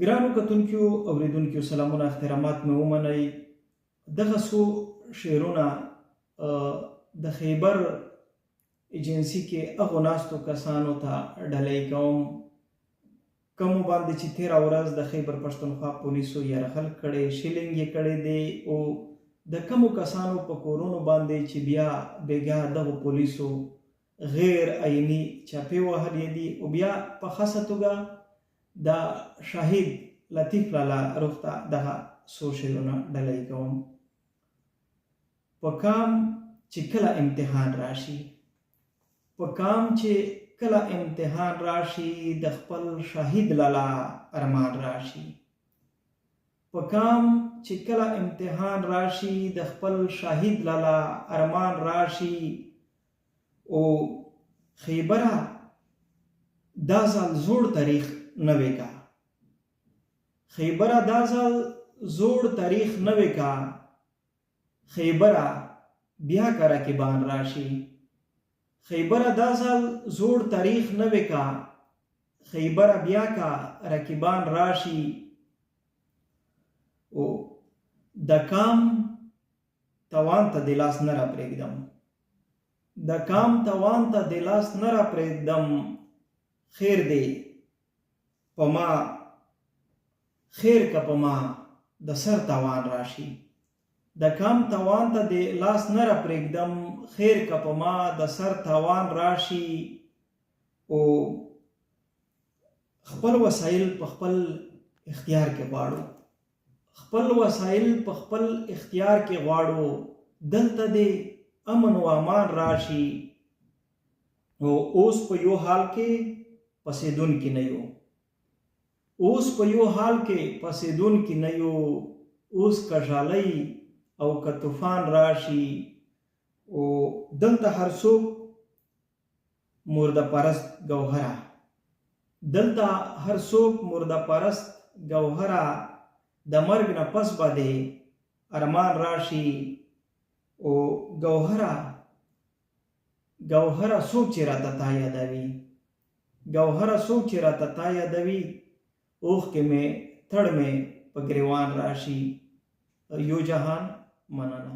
ګرانو کتونکو اوریدونکو سلامونه احترامات مې ومنئ. دغه څو شعرونه د خیبر ایجنسي کې هغو ناستو کسانو ته ډالۍ کوم کومو باندې چې تېره ورځ د خیبر پښتونخوا پولیسو یرغل کړی، شیلینګ یې کړی دی، او د کومو کسانو په کورونو باندې چې بیا بېګا دغو پولیسو غیر عیني چاپې وهلې دي، او بیا په خاصه توګه د شهید لطیف لالا روح ته دغه څو شعرونه ډالۍ کوم. په کام چې کله امتحان راشي، په کام چې کله امتحان راشي، د خپل شهید لالا ارمان راشي. په کام چې کله امتحان راشي، د خپل شهید لالا ارمان راشي. او خیبره دا ځل زوړ تاریخ نوې کا، خیبره دا ځل زوړ تاریخ نوې کا، خیبره بیا که رقیبان راشي. خیبره دا ځل زوړ تاریخ نوې کا، خیبره بیا که رقیبان راشي. او د کام توان ته د لاس نه را پرېږدم، د کام توان ته د لاس نه را پرېږدم. خیر دی په ما، خیر که په ما د سر توان راشي. د کام توان ته د لاس نه را پرېږدم، خیر که په ما د سر توان راشي. او خپل وسایل په خپل اختیار کې غواړو، خپل وسایل په خپل اختیار کې غواړو. دلته دې امن و امان راشي. او اوس په یو حال کې پسېدونکي نه یو، اوس په یو حال کې پسېدونکي نه یو. اوس که ژالۍ او که طوفان راشي. او دلته هر څوک مرده پرست ګوهره، دلته هر څوک مرده پرست ګوهره. د مرګ نه پس به دې ارمان راشي. او ګوهره ګوهره څوک چې راته تا یادوي، ګوهره څوک چې راته تا یادوي. اوښکې مې تړ مې په ګریوان راشي. یو جهان مننه.